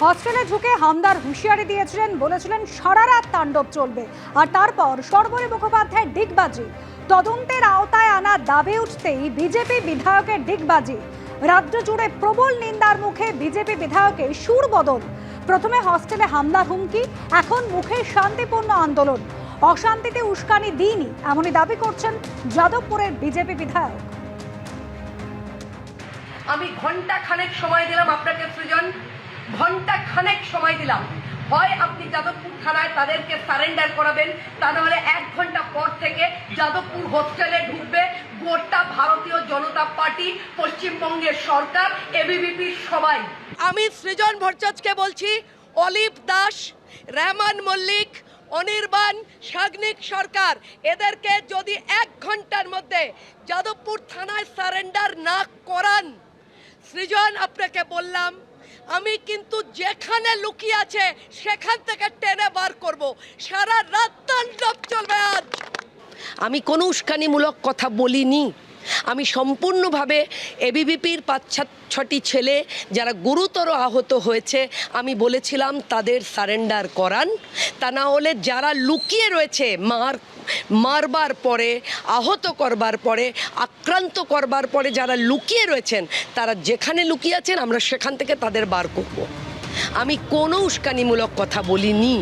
হস্টেলে ঢুকে হামদার হুঁশিয়ারি দিয়েছিলেন, বলেছিলেন সারা রাত তাণ্ডব চলবে। আর তারপর সর্বরী মুখোপাধ্যায়ের ডিগবাজি, তদন্তের আওতায় আনা দাবি উঠতেই বিজেপি বিধায়কের ডিগবাজি। রাজ্য জুড়ে প্রবল নিন্দার মুখে বিজেপি বিধায়কের সুর বদল। প্রথমে হস্টেলে হামলার হুমকি, এখন মুখে শান্তিপূর্ণ আন্দোলন। অশান্তিতে উস্কানি দিইনি এমনই দাবি করছেন যাদবপুরের বিজেপি বিধায়ক। আমি ঘন্টা খানেক সময় দিলাম আপনাকে সৃজন, ঘন্টা খানেক সময় দিলাম। হয় আপনি যাদবপুর থানায় তাদেরকে সারেন্ডার করাবেন, তা নাহলে 1 ঘন্টা পর থেকে যাদবপুর হোস্টেলে ঢুকবে গোটা ভারতীয় জনতা পার্টি, পশ্চিমবঙ্গের সরকার, এবিভিপির সবাই। আমি সৃজন ভট্টাচার্যকে বলছি, অলিভ দাস, রহমান মল্লিক, অনির্বাণ, সাগ্নিক সরকার, এদেরকে যদি 1 ঘন্টার মধ্যে যাদবপুর থানায় সারেন্ডার না করান, সৃজন আপনাকে বললাম আমি কিন্তু যেখানে লুকিয়ে আছে সেখান থেকে টেনে বার করব। সারা রাত তাণ্ডব চলবে আজ। আমি কোনো উস্কানিমূলক কথা বলিনি। আমি সম্পূর্ণভাবে এবিভিপির 5-6টি ছেলে যারা গুরুতর আহত হয়েছে, আমি বলেছিলাম তাদের সারেন্ডার করান, তা না হলে যারা লুকিয়ে রয়েছে মারবার পরে, আহত করবার পরে, আক্রান্ত করবার পরে যারা লুকিয়ে রয়েছেন, তারা যেখানে লুকিয়ে আছেন আমরা সেখান থেকে তাদের বার করব। আমি কোনো উস্কানিমূলক কথা বলিনি।